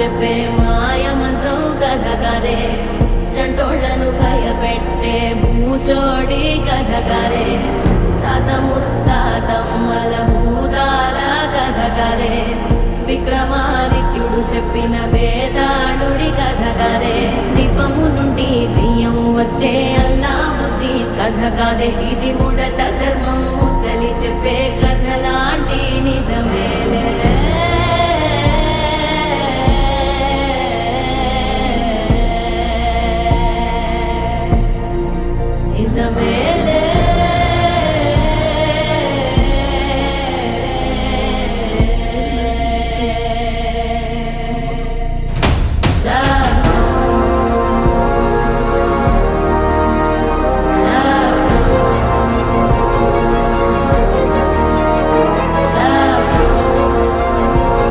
చెప్పే మాయ మంత్రం కథ కదే, చంటోళ్లను భయపెట్టే భూచోడి కథ కదే, తాత ముత్తాతమ్మల భూతాల కథ కదే, విక్రమాదిత్యుడు చెప్పిన వేదాళుడి కథ కదే, దీపము నుండి దెయ్యం వచ్చే అల్లావుద్దీన్ కథ కాదే, ఇది ముడత చర్మం ముసలి చెప్పే కథ లాంటి నిజమే.